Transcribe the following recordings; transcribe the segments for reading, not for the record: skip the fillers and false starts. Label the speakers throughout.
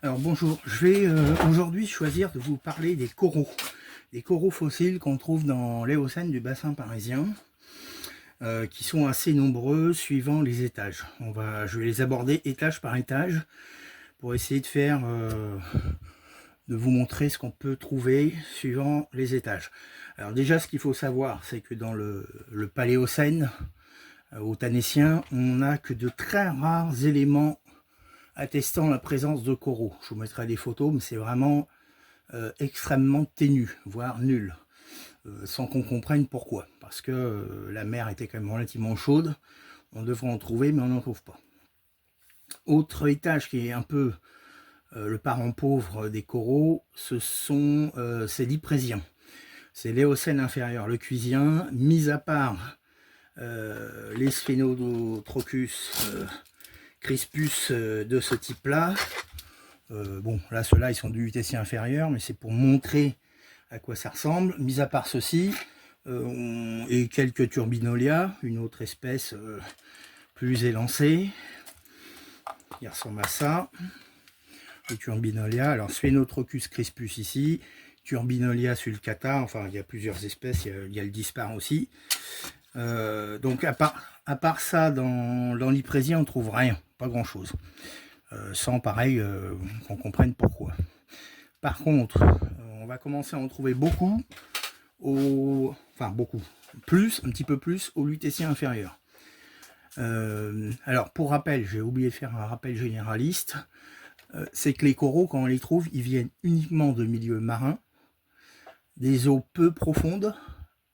Speaker 1: Alors bonjour, je vais aujourd'hui choisir de vous parler des coraux fossiles qu'on trouve dans l'Éocène du bassin parisien, qui sont assez nombreux suivant les étages. Je vais les aborder étage par étage pour essayer de vous montrer ce qu'on peut trouver suivant les étages. Alors déjà, ce qu'il faut savoir, c'est que dans le Paléocène, au Thanétien, on n'a que de très rares éléments attestant la présence de coraux. Je vous mettrai des photos, mais c'est vraiment extrêmement ténu, voire nul, sans qu'on comprenne pourquoi. Parce que la mer était quand même relativement chaude, on devrait en trouver, mais on n'en trouve pas. Autre étage qui est un peu le parent pauvre des coraux, c'est l'Yprésien. C'est l'Éocène inférieur, le Cuisien, mis à part les Sphénotrochus crispus de ce type-là. Bon, là, ceux-là, ils sont du Lutétien inférieur, mais c'est pour montrer à quoi ça ressemble. Mis à part ceci, et quelques Turbinolia, une autre espèce plus élancée, qui ressemble à ça. Les Turbinolia, alors Sphénotrochus crispus ici, Turbinolia sulcata, enfin, il y a plusieurs espèces, il y a le dispar aussi. Donc, à part ça, dans l'Yprésien, on ne trouve rien, pas grand-chose. Sans pareil qu'on comprenne pourquoi. Par contre, on va commencer à en trouver beaucoup, enfin beaucoup, un petit peu plus au Lutétien inférieur. Alors pour rappel, j'ai oublié de faire un rappel généraliste, c'est que les coraux, quand on les trouve, ils viennent uniquement de milieux marins, des eaux peu profondes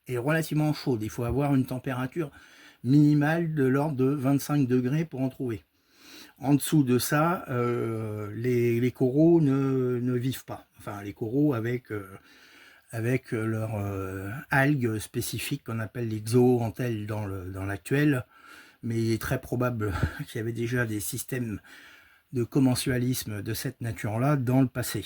Speaker 1: et relativement chaudes. Il faut avoir une température minimale de l'ordre de 25 degrés pour en trouver. En dessous de ça, les coraux ne vivent pas. Enfin, les coraux avec leurs algues spécifiques qu'on appelle les xoanthelles dans l'actuel. Mais il est très probable qu'il y avait déjà des systèmes de commensalisme de cette nature-là dans le passé.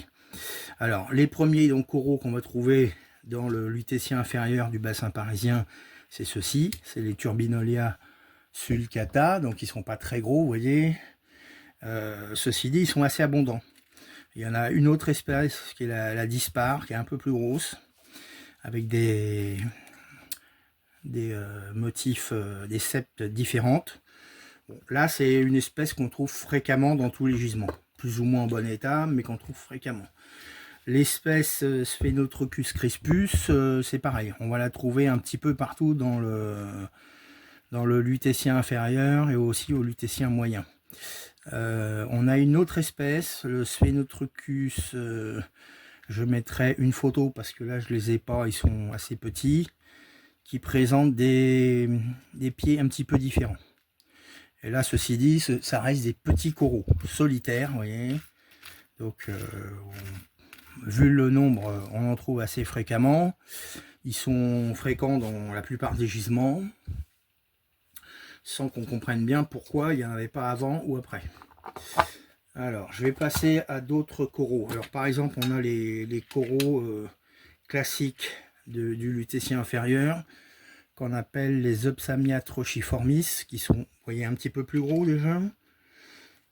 Speaker 1: Alors, les premiers coraux qu'on va trouver dans le Lutétien inférieur du bassin parisien, c'est ceux-ci. C'est les Turbinolia sulcata, donc ils ne sont pas très gros, vous voyez. Ceci dit, ils sont assez abondants. Il y en a une autre espèce qui est la dispar, qui est un peu plus grosse, avec des motifs, des septes différentes. Bon, là, c'est une espèce qu'on trouve fréquemment dans tous les gisements, plus ou moins en bon état, mais qu'on trouve fréquemment. L'espèce Sphénotrochus crispus, c'est pareil, on va la trouver un petit peu partout dans le Lutétien inférieur et aussi au Lutétien moyen. On a une autre espèce, le Sphénotrochus, je mettrai une photo parce que là je les ai pas, ils sont assez petits, qui présentent des pieds un petit peu différents. Et là, ceci dit, ça reste des petits coraux solitaires, vous voyez. Donc, vu le nombre, on en trouve assez fréquemment. Ils sont fréquents dans la plupart des gisements, sans qu'on comprenne bien pourquoi il n'y en avait pas avant ou après. Alors, je vais passer à d'autres coraux. Alors, par exemple, on a les coraux classiques du Lutétien inférieur, qu'on appelle les Opsamia trochiformis, qui sont, vous voyez, un petit peu plus gros déjà,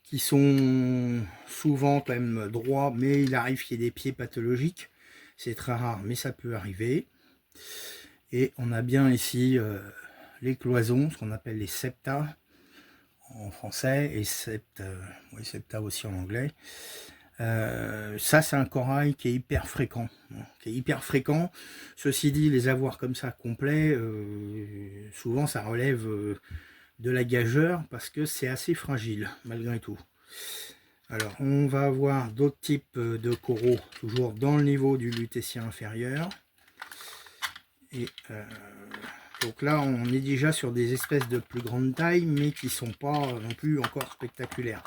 Speaker 1: qui sont souvent quand même droits, mais il arrive qu'il y ait des pieds pathologiques. C'est très rare, mais ça peut arriver. Et on a bien ici les cloisons, ce qu'on appelle les septa en français, et septa aussi en anglais. Ça, c'est un corail qui est hyper fréquent. Ceci dit, les avoir comme ça complets, souvent ça relève de la gageure parce que c'est assez fragile malgré tout. Alors, on va avoir d'autres types de coraux, toujours dans le niveau du Lutétien inférieur. Et donc là, on est déjà sur des espèces de plus grande taille, mais qui ne sont pas non plus encore spectaculaires.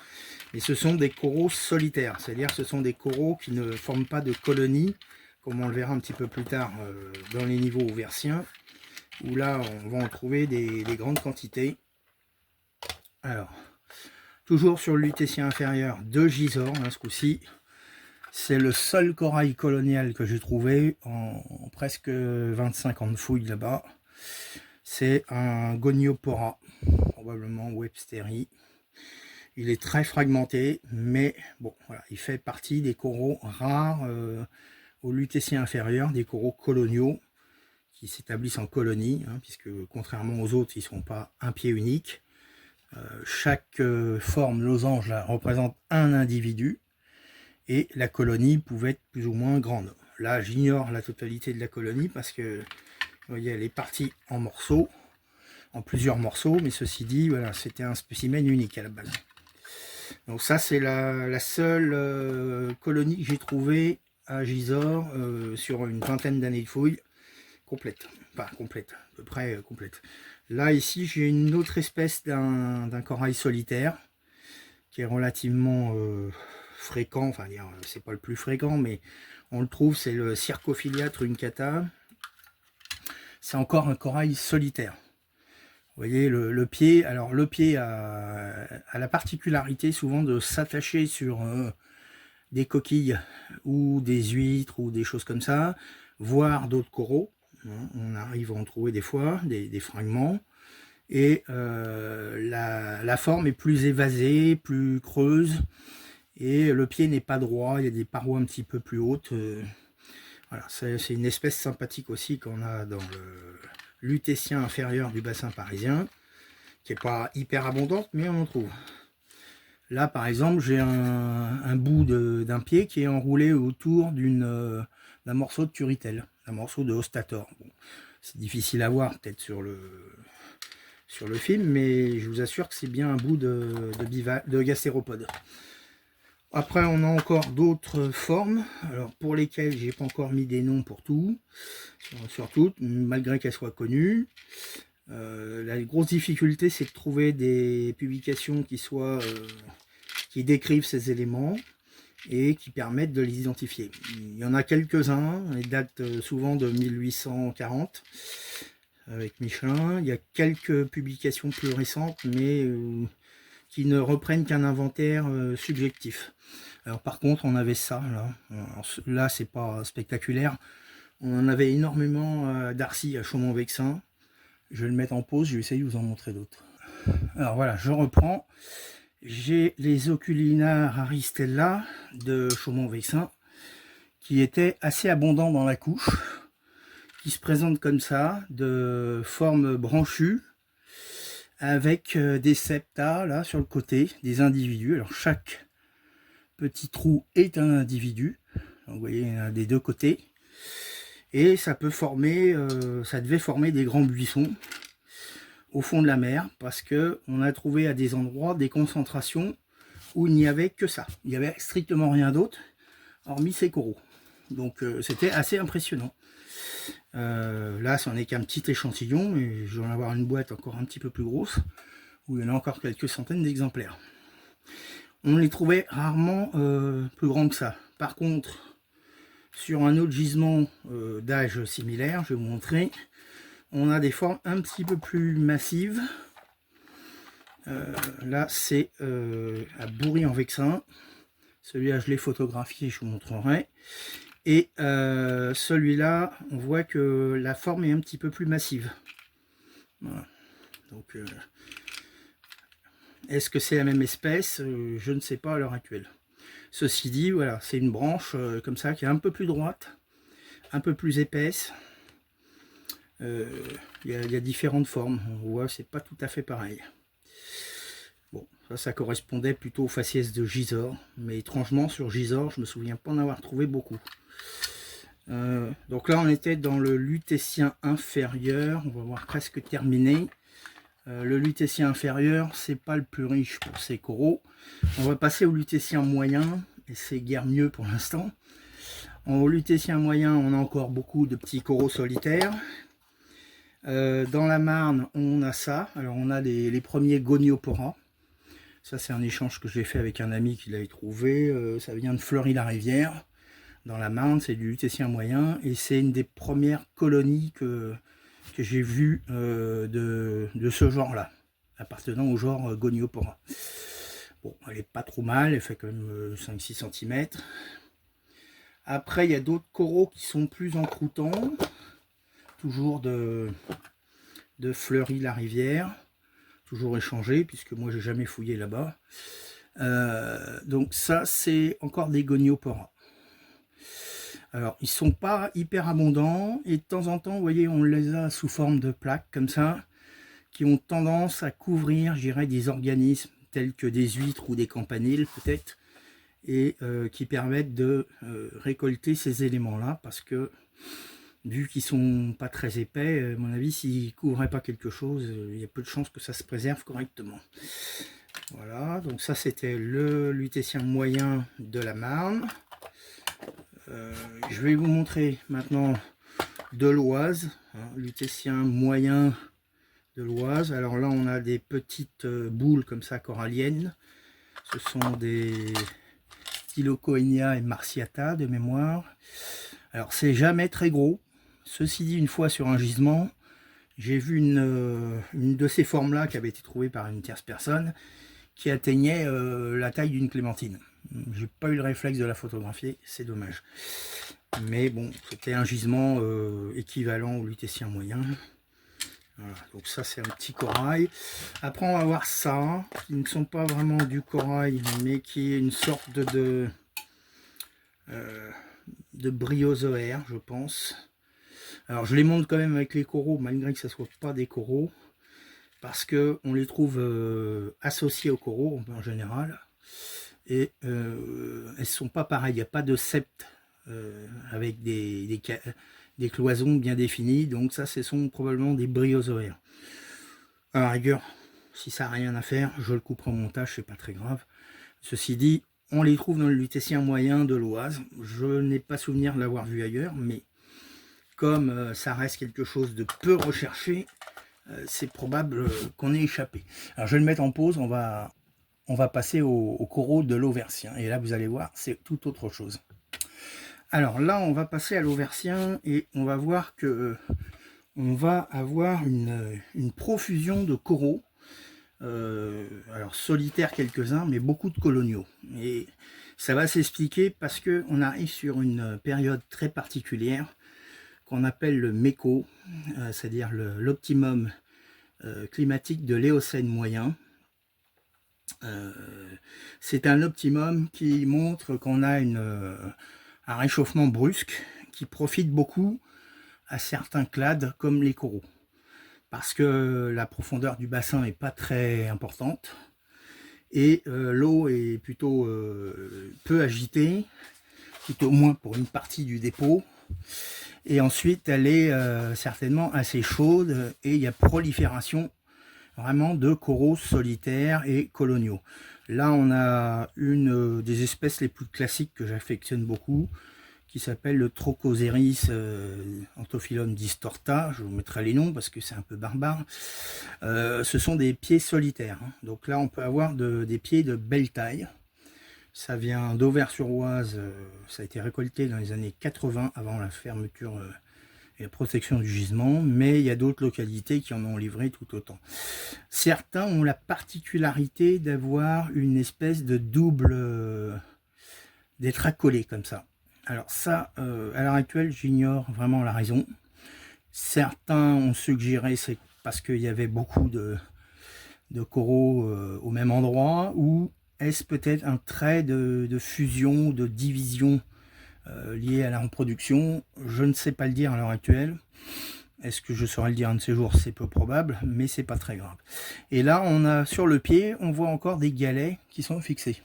Speaker 1: Mais ce sont des coraux solitaires, c'est-à-dire ce sont des coraux qui ne forment pas de colonies, comme on le verra un petit peu plus tard dans les niveaux auversiens, où là, on va en trouver des grandes quantités. Alors, toujours sur le Lutétien inférieur, deux gisors, hein, ce coup-ci. C'est le seul corail colonial que j'ai trouvé en presque 25 ans de fouilles là-bas. C'est un Goniopora, probablement Websteri. Il est très fragmenté, mais bon, voilà, il fait partie des coraux rares au lutétien inférieur, des coraux coloniaux qui s'établissent en colonie, hein, puisque contrairement aux autres, ils ne sont pas un pied unique. Chaque forme losange là, représente un individu et la colonie pouvait être plus ou moins grande. Là, j'ignore la totalité de la colonie parce que, vous voyez, elle est partie en morceaux, en plusieurs morceaux, mais ceci dit, voilà, c'était un spécimen unique à la base. Donc ça, c'est la seule colonie que j'ai trouvée à Gisors sur une vingtaine d'années de fouilles, complète, pas complète, à peu près complète. Là, ici, j'ai une autre espèce d'un corail solitaire qui est relativement fréquent, enfin, c'est pas le plus fréquent, mais on le trouve, c'est le Circophilia truncata. C'est encore un corail solitaire. Vous voyez, le pied, alors le pied a la particularité souvent de s'attacher sur des coquilles ou des huîtres ou des choses comme ça, voire d'autres coraux. On arrive à en trouver des fois, des fragments. Et la forme est plus évasée, plus creuse. Et le pied n'est pas droit, il y a des parois un petit peu plus hautes. Voilà, c'est une espèce sympathique aussi qu'on a dans le lutétien inférieur du bassin parisien, qui n'est pas hyper abondante, mais on en trouve. Là, par exemple, j'ai un bout d'un pied qui est enroulé autour d'un morceau de turritelle, un morceau de Ostator. Bon, c'est difficile à voir peut-être sur le film, mais je vous assure que c'est bien un bout de gastéropode. Après, on a encore d'autres formes, alors pour lesquelles j'ai pas encore mis des noms pour tout, sur toutes, malgré qu'elles soient connues. La grosse difficulté, c'est de trouver des publications qui décrivent ces éléments et qui permettent de les identifier. Il y en a quelques-uns, ils datent souvent de 1840 avec Michelin. Il y a quelques publications plus récentes, mais qui ne reprennent qu'un inventaire subjectif. Alors par contre, on avait ça, là c'est pas spectaculaire. On en avait énormément d'Arcy à Chaumont-Vexin. Je vais le mettre en pause, je vais essayer de vous en montrer d'autres. Alors voilà, je reprends. J'ai les Oculina raristella de Chaumont-Vexin qui étaient assez abondants dans la couche, qui se présentent comme ça, de forme branchue, avec des septa là sur le côté, des individus. Alors chaque petit trou est un individu. Donc, vous voyez, il y en a des deux côtés. Et ça peut former, ça devait former des grands buissons au fond de la mer, parce que on a trouvé à des endroits des concentrations où il n'y avait que ça. Il n'y avait strictement rien d'autre, hormis ces coraux. Donc c'était assez impressionnant. Là, ce n'est qu'un petit échantillon, et je vais en avoir une boîte encore un petit peu plus grosse, où il y en a encore quelques centaines d'exemplaires. On les trouvait rarement plus grands que ça. Par contre, sur un autre gisement d'âge similaire, je vais vous montrer, on a des formes un petit peu plus massives. Là, c'est à Bourry-en-Vexin. Celui-là, je l'ai photographié, je vous montrerai. Et celui-là, on voit que la forme est un petit peu plus massive. Voilà. Donc, est-ce que c'est la même espèce? Je ne sais pas à l'heure actuelle. Ceci dit, voilà, c'est une branche comme ça qui est un peu plus droite, un peu plus épaisse. Il y a différentes formes. On voit, c'est pas tout à fait pareil. Bon, ça correspondait plutôt aux faciès de Gisors, mais étrangement sur Gisors, je me souviens pas en avoir trouvé beaucoup. Donc là, on était dans le lutétien inférieur. On va voir presque terminé. Le lutétien inférieur, c'est pas le plus riche pour ces coraux. On va passer au lutétien moyen, et c'est guère mieux pour l'instant. Au lutétien moyen, on a encore beaucoup de petits coraux solitaires. Dans la Marne, on a ça. Alors, on a les premiers Goniopora. Ça, c'est un échange que j'ai fait avec un ami qui l'avait trouvé. Ça vient de Fleury-la-Rivière. Dans la Marne, c'est du lutétien moyen. Et c'est une des premières colonies que j'ai vues de ce genre-là, appartenant au genre Goniopora. Bon, elle n'est pas trop mal. Elle fait quand même 5-6 cm. Après, il y a d'autres coraux qui sont plus encroûtants. Toujours de Fleury-la-Rivière. Toujours échangé, puisque moi, j'ai jamais fouillé là-bas. Donc ça, c'est encore des goniopora. Alors, ils sont pas hyper abondants, et de temps en temps, vous voyez, on les a sous forme de plaques, comme ça, qui ont tendance à couvrir, je dirais, des organismes tels que des huîtres ou des campaniles, peut-être, et qui permettent de récolter ces éléments-là, parce que, vu qu'ils sont pas très épais, à mon avis, s'ils couvraient pas quelque chose, il y a peu de chances que ça se préserve correctement. Voilà, donc ça c'était le lutétien moyen de la Marne. Je vais vous montrer maintenant de l'Oise, hein, lutétien moyen de l'Oise. Alors là on a des petites boules comme ça coralliennes. Ce sont des Stylocoenia et marciata de mémoire. Alors c'est jamais très gros. Ceci dit, une fois sur un gisement, j'ai vu une de ces formes-là qui avait été trouvée par une tierce personne qui atteignait la taille d'une clémentine. J'ai pas eu le réflexe de la photographier, c'est dommage. Mais bon, c'était un gisement équivalent au lutétien moyen. Voilà, donc ça c'est un petit corail. Après on va voir ça, qui ne sont pas vraiment du corail, mais qui est une sorte de bryozoaire, je pense. Alors je les montre quand même avec les coraux, malgré que ce ne soit pas des coraux, parce que on les trouve associés aux coraux en général, et elles ne sont pas pareilles. Il n'y a pas de septe avec des cloisons bien définies, donc ça ce sont probablement des bryozoaires. À la rigueur, si ça n'a rien à faire, je le couperai au montage, c'est pas très grave. Ceci dit, on les trouve dans le lutétien moyen de l'Oise. Je n'ai pas souvenir de l'avoir vu ailleurs, mais comme ça reste quelque chose de peu recherché, c'est probable qu'on ait échappé. Alors je vais le mettre en pause, on va passer au coraux de l'Auversien. Et là vous allez voir, c'est tout autre chose. Alors là on va passer à l'Auversien et on va voir que on va avoir une profusion de coraux. Alors solitaires quelques-uns, mais beaucoup de coloniaux. Et ça va s'expliquer parce que on arrive sur une période très particulière qu'on appelle le MECO, c'est-à-dire l'optimum climatique de l'Éocène moyen. C'est un optimum qui montre qu'on a un réchauffement brusque qui profite beaucoup à certains clades comme les coraux, parce que la profondeur du bassin n'est pas très importante et l'eau est plutôt peu agitée, tout au moins pour une partie du dépôt. Et ensuite, elle est certainement assez chaude et il y a prolifération vraiment de coraux solitaires et coloniaux. Là, on a une des espèces les plus classiques que j'affectionne beaucoup, qui s'appelle le Trochoceris Anthophilum distorta. Je vous mettrai les noms parce que c'est un peu barbare. Ce sont des pieds solitaires. Hein. Donc là, on peut avoir des pieds de belle taille. Ça vient d'Auvers-sur-Oise, ça a été récolté dans les années 80 avant la fermeture et la protection du gisement, mais il y a d'autres localités qui en ont livré tout autant. Certains ont la particularité d'avoir une espèce de double détracolé comme ça. Alors ça, à l'heure actuelle, j'ignore vraiment la raison. Certains ont suggéré c'est parce qu'il y avait beaucoup de coraux au même endroit, ou est-ce peut-être un trait de fusion, de division lié à la reproduction? Je ne sais pas le dire à l'heure actuelle. Est-ce que je saurais le dire un de ces jours? C'est peu probable, mais c'est pas très grave. Et là, on a sur le pied, on voit encore des galets qui sont fixés.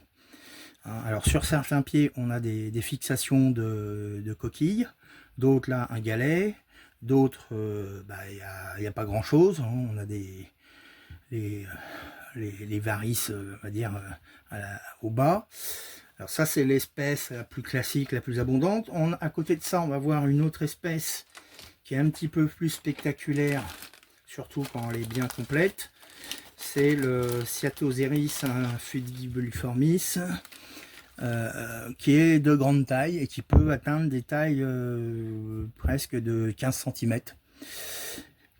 Speaker 1: Alors sur certains pieds, on a des fixations de coquilles, d'autres là un galet, d'autres il n'y a pas grand chose. Hein. On a les varices, on va dire, au bas. Alors ça c'est l'espèce la plus classique, la plus abondante. À côté de ça, on va voir une autre espèce qui est un petit peu plus spectaculaire, surtout quand elle est bien complète. C'est le Cyatoceris fudibuliformis, qui est de grande taille et qui peut atteindre des tailles presque de 15 cm,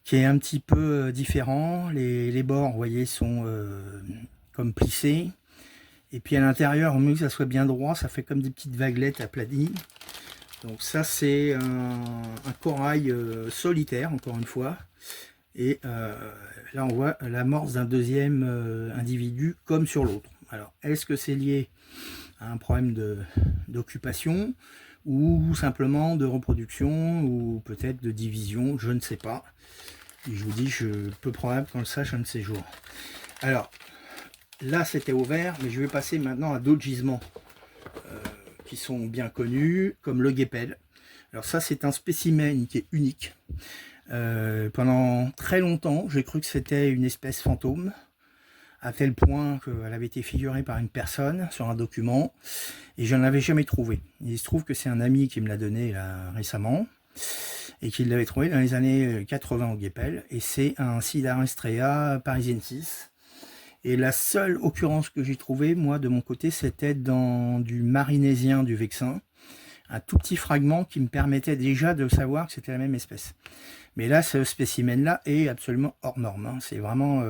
Speaker 1: qui est un petit peu différent. Les bords, vous voyez, sont comme plissés, et puis à l'intérieur, au mieux que ça soit bien droit, ça fait comme des petites vaguelettes aplaties. Donc ça c'est un corail solitaire, encore une fois, et là on voit l'amorce d'un deuxième individu comme sur l'autre. Alors, est-ce que c'est lié à un problème d'occupation ou simplement de reproduction ou peut-être de division, je ne sais pas. Et je vous dis, je peux probablement qu'on le sache un de ces jours. Alors, là c'était au vert, mais je vais passer maintenant à d'autres gisements qui sont bien connus, comme le guépel. Alors ça c'est un spécimen qui est unique. Pendant très longtemps, j'ai cru que c'était une espèce fantôme, à tel point qu'elle avait été figurée par une personne sur un document, et je ne l'avais jamais trouvée. Il se trouve que c'est un ami qui me l'a donné là, récemment, et qu'il l'avait trouvé dans les années 80 au guépel, et c'est un Sidaristrea parisiensis. Et la seule occurrence que j'ai trouvée, moi, de mon côté, c'était dans du marinésien du Vexin, un tout petit fragment qui me permettait déjà de savoir que c'était la même espèce. Mais là, ce spécimen-là est absolument hors norme, hein. C'est vraiment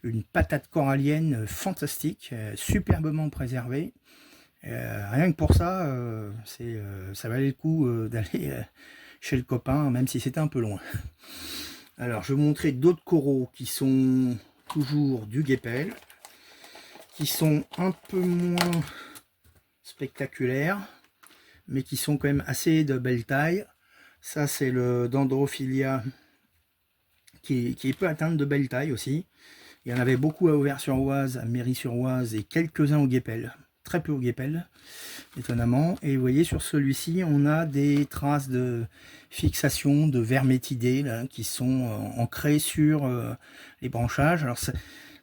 Speaker 1: une patate corallienne fantastique, superbement préservée. Rien que pour ça, ça valait le coup d'aller chez le copain, même si c'était un peu loin. Alors, je vais vous montrer d'autres coraux qui sont toujours du guépel, qui sont un peu moins spectaculaires, mais qui sont quand même assez de belle taille. Ça, c'est le Dendrophilia qui peut atteindre de belle taille aussi. Il y en avait beaucoup à Auvers-sur-Oise, à Méry-sur-Oise et quelques-uns au guépel. Très peu au guépel, étonnamment. Et vous voyez, sur celui-ci, on a des traces de fixation de vermétidés là, qui sont ancrées sur les branchages. Alors,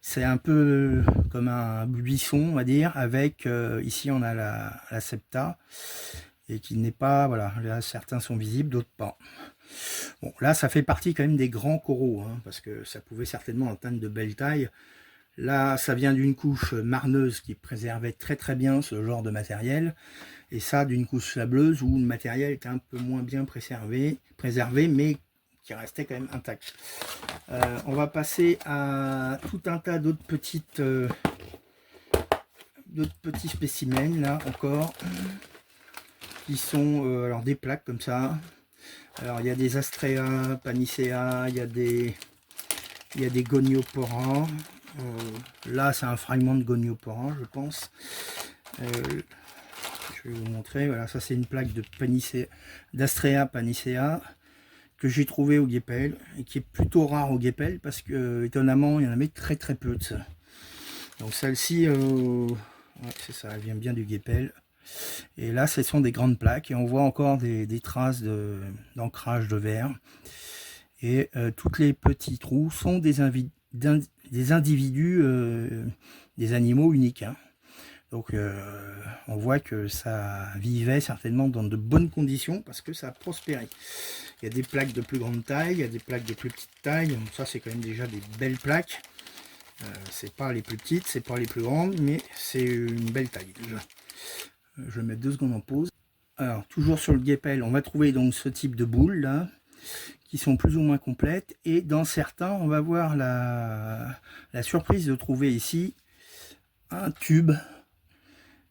Speaker 1: c'est un peu comme un buisson, on va dire, avec, ici, on a la septa, et qui n'est pas, voilà, là, certains sont visibles, d'autres pas. Bon, là, ça fait partie quand même des grands coraux, hein, parce que ça pouvait certainement atteindre de belles tailles. Là, ça vient d'une couche marneuse qui préservait très très bien ce genre de matériel. Et ça, d'une couche sableuse où le matériel était un peu moins bien préservé mais qui restait quand même intact. On va passer à tout un tas d'autres petits spécimens, là encore, qui sont alors des plaques comme ça. Alors, il y a des Astrea, Panicea, il y a des Goniopora. Là, c'est un fragment de Goniopora, je pense. Je vais vous montrer. Voilà, ça, c'est une plaque de d'Astrea Panicea que j'ai trouvé au guépel et qui est plutôt rare au guépel parce que, étonnamment, il y en avait très très peu de ça. Donc, celle-ci, ouais, c'est ça, elle vient bien du guépel. Et là, ce sont des grandes plaques et on voit encore des traces d'ancrage de verre. Et tous les petits trous sont des individus, des animaux uniques, hein. Donc on voit que ça vivait certainement dans de bonnes conditions parce que ça a prospéré. Il y a des plaques de plus grande taille, il y a des plaques de plus petite taille. Donc ça, c'est quand même déjà des belles plaques. C'est pas les plus petites, c'est pas les plus grandes, mais c'est une belle taille déjà. Je vais mettre 2 secondes en pause. Alors, toujours sur le guépel, on va trouver donc ce type de boules là, qui sont plus ou moins complètes. Et dans certains, on va voir la surprise de trouver ici un tube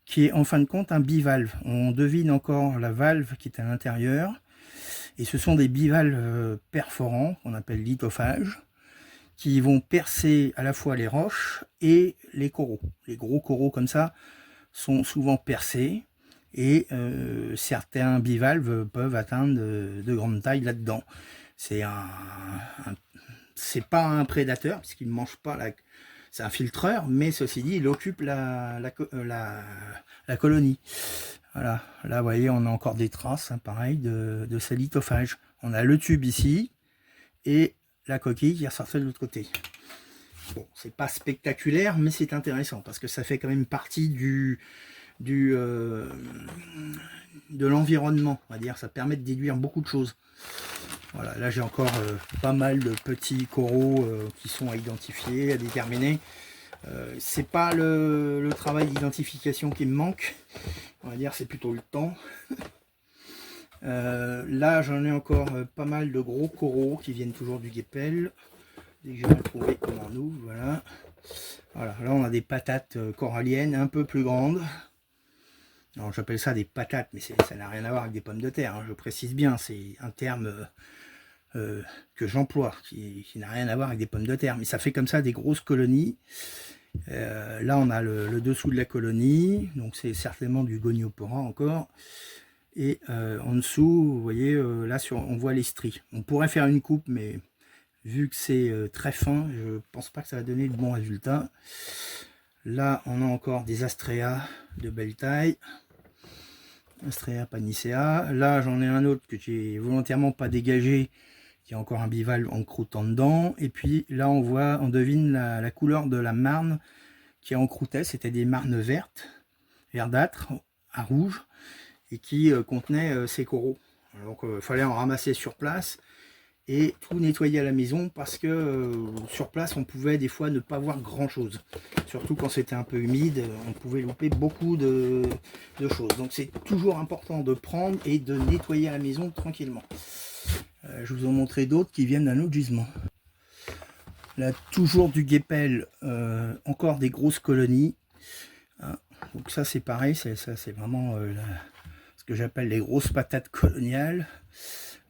Speaker 1: qui est en fin de compte un bivalve. On devine encore la valve qui est à l'intérieur. Et ce sont des bivalves perforants, qu'on appelle lithophages, qui vont percer à la fois les roches et les coraux. Les gros coraux comme ça sont souvent percés. Et certains bivalves peuvent atteindre de grandes tailles là-dedans. C'est pas un prédateur, puisqu'il ne mange pas c'est un filtreur, mais ceci dit, il occupe la colonie. Voilà, là vous voyez, on a encore des traces, hein, pareil, de ces lithophages. On a le tube ici, et la coquille qui ressortait de l'autre côté. Bon, c'est pas spectaculaire, mais c'est intéressant, parce que ça fait quand même partie de l'environnement, on va dire. Ça permet de déduire beaucoup de choses. Voilà, là j'ai encore pas mal de petits coraux qui sont à identifier, à déterminer. C'est pas le travail d'identification qui me manque, on va dire, c'est plutôt le temps. Là j'en ai encore pas mal de gros coraux qui viennent toujours du guépel. Dès que je vais retrouver comment on ouvre, voilà. Voilà, là on a des patates coralliennes un peu plus grandes. Alors j'appelle ça des patates, mais ça n'a rien à voir avec des pommes de terre, hein, je précise bien, c'est un terme que j'emploie, qui n'a rien à voir avec des pommes de terre, mais ça fait comme ça des grosses colonies, Là, on a le dessous de la colonie, donc c'est certainement du Goniopora encore. Et en dessous, vous voyez, là, on voit les stries. On pourrait faire une coupe, mais vu que c'est très fin, je pense pas que ça va donner de bons résultats. Là, on a encore des Astrea de belle taille. Astrea panicea. Là, j'en ai un autre que j'ai volontairement pas dégagé, qui a encore un bivalve en croûtant dedans. Et puis là, on devine la couleur de la marne qui encroutait. C'était des marnes vertes, verdâtres, à rouge, et qui contenaient ces coraux. Donc, il fallait en ramasser sur place et tout nettoyer à la maison parce que sur place, on pouvait des fois ne pas voir grand chose. Surtout quand c'était un peu humide, on pouvait louper beaucoup de choses. Donc, c'est toujours important de prendre et de nettoyer à la maison tranquillement. Je vous en montrerai d'autres qui viennent d'un autre gisement. Là, toujours du guépel, encore des grosses colonies. Hein. Donc ça, c'est pareil, ça c'est vraiment ce que j'appelle les grosses patates coloniales.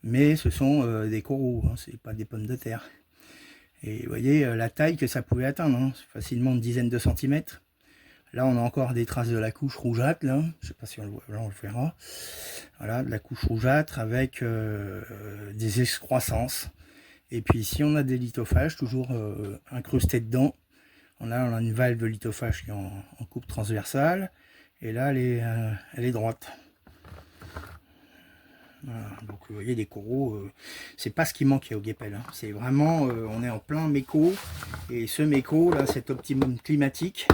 Speaker 1: Mais ce sont des coraux, hein, c'est pas des pommes de terre. Et vous voyez la taille que ça pouvait atteindre, hein, c'est facilement une dizaine de centimètres. Là, on a encore des traces de la couche rougeâtre, là. Je sais pas si on le voit, là on le verra. Voilà, de la couche rougeâtre avec des excroissances. Et puis ici, on a des lithophages, toujours incrustés dedans. On a une valve de lithophage qui est en coupe transversale. Et là, elle est droite. Voilà, donc vous voyez des coraux, c'est pas ce qui manquait au guépel, hein. C'est vraiment, on est en plein méco, et ce méco là, cet optimum climatique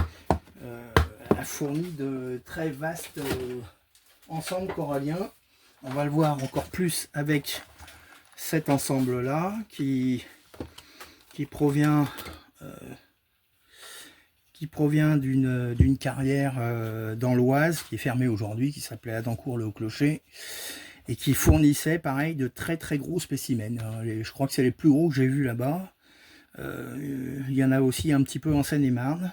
Speaker 1: a fourni de très vastes ensembles coralliens. On va le voir encore plus avec cet ensemble là qui provient d'une carrière dans l'Oise qui est fermée aujourd'hui, qui s'appelait Adancourt-le-Haut-Clocher, et qui fournissait pareil de très très gros spécimens. Je crois que c'est les plus gros que j'ai vus là-bas. Il y en a aussi un petit peu en Seine-et-Marne.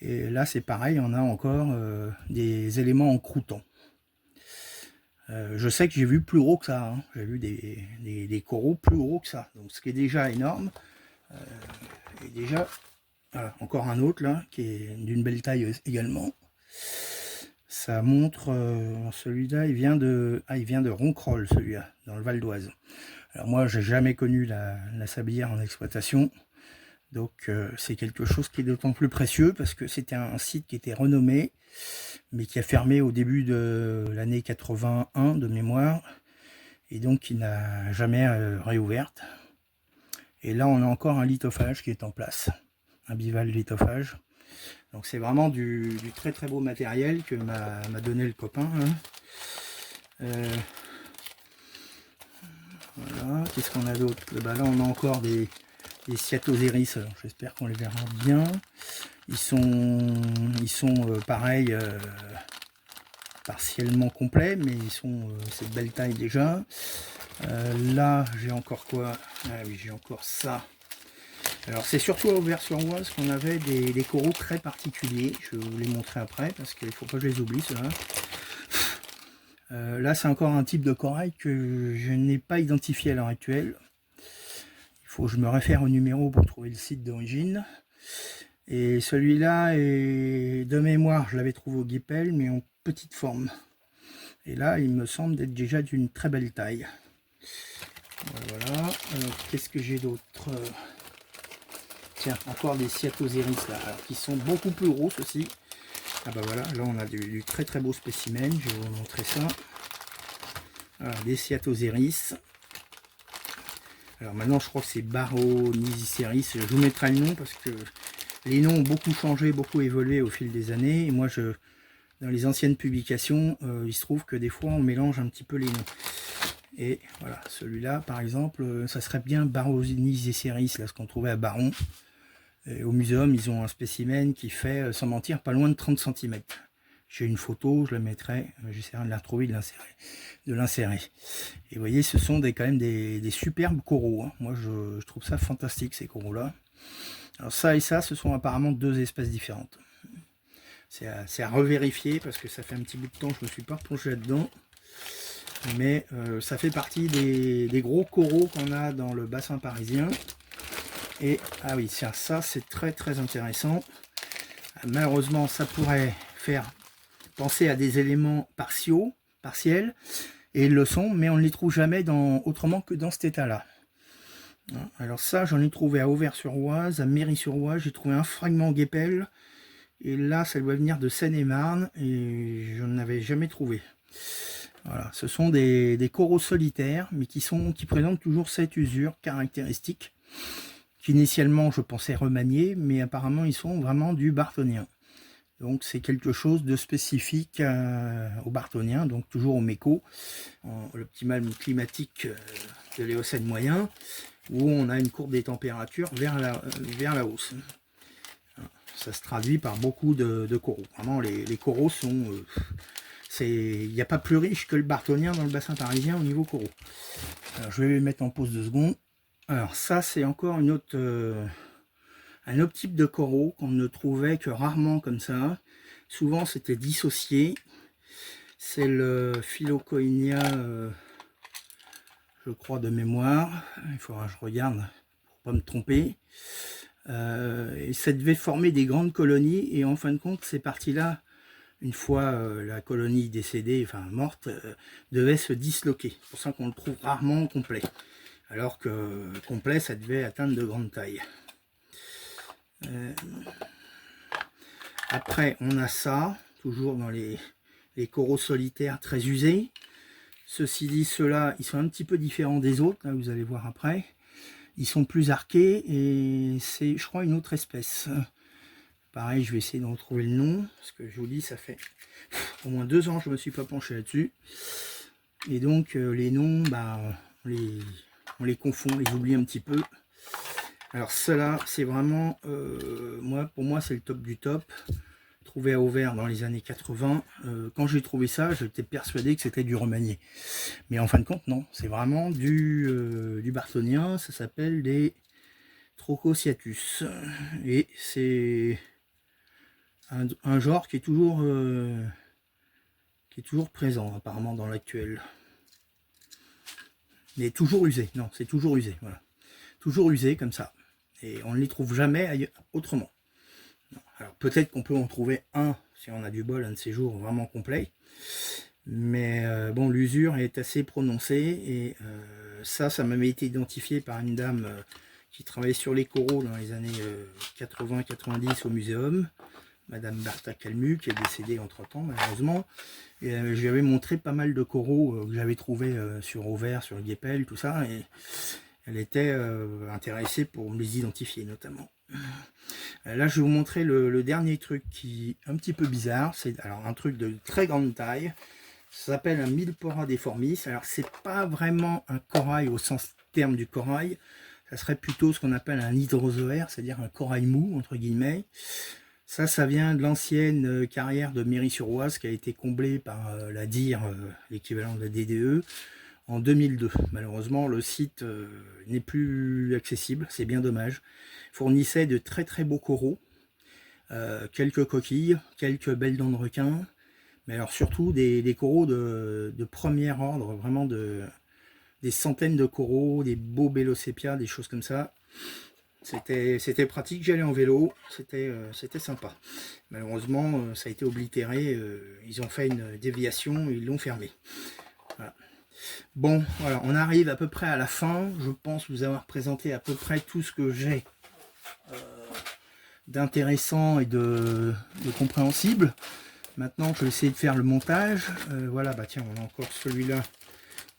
Speaker 1: Et là c'est pareil, on a encore des éléments en croûtant. Je sais que j'ai vu plus gros que ça, hein. J'ai vu des coraux plus gros que ça, donc ce qui est déjà énorme. Et déjà, voilà, encore un autre là, qui est d'une belle taille également. Ça montre, celui-là, il vient de Ronquerolles, celui-là, dans le Val d'Oise. Alors moi, j'ai jamais connu la sablière en exploitation, donc c'est quelque chose qui est d'autant plus précieux parce que c'était un site qui était renommé, mais qui a fermé au début de l'année 81 de mémoire, et donc qui n'a jamais réouverte. Et là, on a encore un lithophage qui est en place, un bivalve lithophage. Donc c'est vraiment du très très beau matériel que m'a donné le copain. Hein. Voilà, qu'est-ce qu'on a d'autre? Là on a encore des Cyathoséris, alors j'espère qu'on les verra bien. Ils sont pareil, partiellement complets, mais ils sont c'est de belle taille déjà. Là j'ai encore quoi? Ah oui, j'ai encore ça. Alors c'est surtout à Auvers-sur-Oise qu'on avait des coraux très particuliers. Je vais vous les montrer après parce qu'il ne faut pas que je les oublie ceux-là. Là c'est encore un type de corail que je n'ai pas identifié à l'heure actuelle. Il faut que je me réfère au numéro pour trouver le site d'origine. Et celui-là est de mémoire, je l'avais trouvé au guépel mais en petite forme. Et là il me semble d'être déjà d'une très belle taille. Voilà. Qu'est-ce que j'ai d'autre? Tiens, encore des Cyathoséris là, alors, qui sont beaucoup plus gros aussi. Ah bah voilà, là on a du très très beau spécimen, je vais vous montrer ça. Voilà, des Cyathoséris. Alors maintenant je crois que c'est Baroniziceris, je vous mettrai le nom parce que les noms ont beaucoup changé, beaucoup évolué au fil des années. Et moi dans les anciennes publications, il se trouve que des fois on mélange un petit peu les noms. Et voilà, celui-là par exemple, ça serait bien Baroniziceris, là ce qu'on trouvait à Baron. Et au muséum, ils ont un spécimen qui fait, sans mentir, pas loin de 30 cm. J'ai une photo, je la mettrai, j'essaierai de la retrouver, de l'insérer. Et vous voyez, ce sont quand même des superbes coraux. Hein. Moi, je trouve ça fantastique, ces coraux-là. Alors ça et ça, ce sont apparemment deux espèces différentes. C'est à revérifier, parce que ça fait un petit bout de temps que je ne me suis pas plongé là-dedans. Mais ça fait partie des gros coraux qu'on a dans le bassin parisien. Et, ah oui, tiens, ça c'est très très intéressant. Malheureusement, ça pourrait faire penser à des éléments partiels, et ils le sont, mais on ne les trouve jamais autrement que dans cet état-là. Alors ça, j'en ai trouvé à Auvers-sur-Oise, à Méry-sur-Oise, j'ai trouvé un fragment guépelle, et là, ça doit venir de Seine-et-Marne, et je n'en avais jamais trouvé. Voilà, ce sont des coraux solitaires, mais qui présentent toujours cette usure caractéristique, qu'initialement je pensais remanier, mais apparemment ils sont vraiment du bartonien. Donc c'est quelque chose de spécifique au bartonien, donc toujours au méco, l'optimal climatique de l'Éocène moyen, où on a une courbe des températures vers la hausse. Ça se traduit par beaucoup de coraux. Vraiment, les coraux sont... il n'y a pas plus riche que le bartonien dans le bassin parisien au niveau coraux. Alors, je vais les mettre en pause 2 secondes. Alors ça, c'est encore un autre type de coraux qu'on ne trouvait que rarement comme ça. Souvent, c'était dissocié. C'est le Philocoinia, je crois, de mémoire. Il faudra que je regarde pour pas me tromper. Et ça devait former des grandes colonies. Et en fin de compte, ces parties-là, une fois la colonie décédée, enfin morte, devait se disloquer. C'est pour ça qu'on le trouve rarement complet. Alors que complet, ça devait atteindre de grandes tailles. Après, on a ça, toujours dans les coraux solitaires très usés. Ceci dit, ceux-là, ils sont un petit peu différents des autres, là vous allez voir après. Ils sont plus arqués et c'est, je crois, une autre espèce. Pareil, je vais essayer de retrouver le nom, parce que je vous dis, ça fait au moins 2 ans que je ne me suis pas penché là-dessus. Et donc, les noms, bah, on les confond, on les oublie un petit peu. Alors, cela, c'est vraiment, pour moi, c'est le top du top. Trouvé à Auvers dans les années 80. Quand j'ai trouvé ça, j'étais persuadé que c'était du remanié. Mais en fin de compte, non. C'est vraiment du bartonien. Ça s'appelle des Trocosiatus. Et c'est un genre qui est toujours présent apparemment dans l'actuel. Mais toujours usé. Non, c'est toujours usé. Voilà. Toujours usé comme ça. Et on ne les trouve jamais autrement. Alors peut-être qu'on peut en trouver un, si on a du bol, un de ces jours vraiment complet. Mais bon, l'usure est assez prononcée. Et ça m'avait été identifié par une dame qui travaillait sur les coraux dans les années 80-90 au muséum. Madame Bertha Calmu, qui est décédée entre-temps, malheureusement. Et je lui avais montré pas mal de coraux que j'avais trouvés sur Auvers, sur Guépel, tout ça. Et elle était intéressée pour me les identifier, notamment. Là, je vais vous montrer le dernier truc qui est un petit peu bizarre. C'est alors un truc de très grande taille. Ça s'appelle un Millepora deformis. Alors, c'est pas vraiment un corail au sens terme du corail. Ça serait plutôt ce qu'on appelle un hydrozoaire, c'est-à-dire un corail mou, entre guillemets. Ça vient de l'ancienne carrière de Méry-sur-Oise qui a été comblée par la DIR, l'équivalent de la DDE, en 2002. Malheureusement, le site n'est plus accessible, c'est bien dommage. Il fournissait de très très beaux coraux, quelques coquilles, quelques belles dents de requin, mais alors surtout des coraux de premier ordre, vraiment des centaines de coraux, des beaux bélocépias, des choses comme ça. C'était pratique, j'allais en vélo, c'était sympa. Malheureusement, ça a été oblitéré, ils ont fait une déviation, ils l'ont fermé. Voilà. Bon, voilà, on arrive à peu près à la fin. Je pense vous avoir présenté à peu près tout ce que j'ai d'intéressant et de compréhensible. Maintenant, je vais essayer de faire le montage. Voilà, bah tiens, on a encore celui-là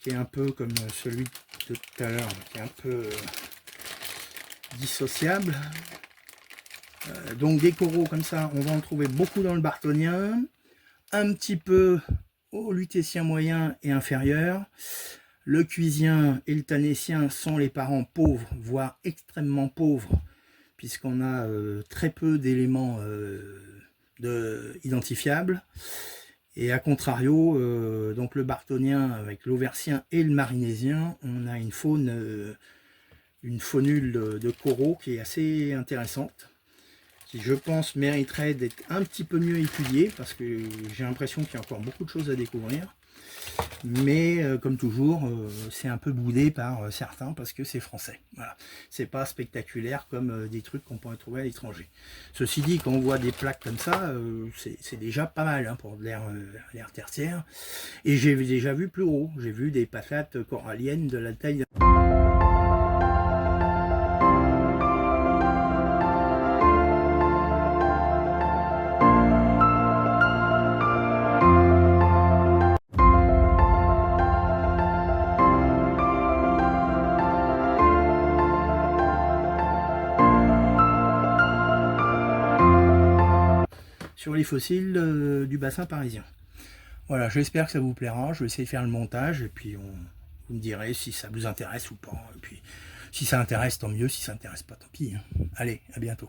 Speaker 1: qui est un peu comme celui de tout à l'heure, qui est un peu dissociable. Donc des coraux comme ça, on va en trouver beaucoup dans le bartonien, un petit peu au lutétien moyen et inférieur. Le cuisien et le tanétien sont les parents pauvres, voire extrêmement pauvres, puisqu'on a très peu d'éléments identifiables. Et à contrario, donc le bartonien avec l'auversien et le marinésien, on a une faune, une faunule de coraux qui est assez intéressante, qui je pense mériterait d'être un petit peu mieux étudiée, parce que j'ai l'impression qu'il y a encore beaucoup de choses à découvrir. Mais comme toujours, c'est un peu boudé par certains parce que c'est français. Voilà. C'est pas spectaculaire comme des trucs qu'on pourrait trouver à l'étranger. Ceci dit, quand on voit des plaques comme ça, c'est déjà pas mal hein, pour l'ère tertiaire. Et j'ai déjà vu plus gros. J'ai vu des patates coralliennes de la taille sur les fossiles du bassin parisien. Voilà, j'espère que ça vous plaira. Je vais essayer de faire le montage et puis vous me direz si ça vous intéresse ou pas. Et puis si ça intéresse, tant mieux. Si ça intéresse pas, tant pis. Hein. Allez, à bientôt.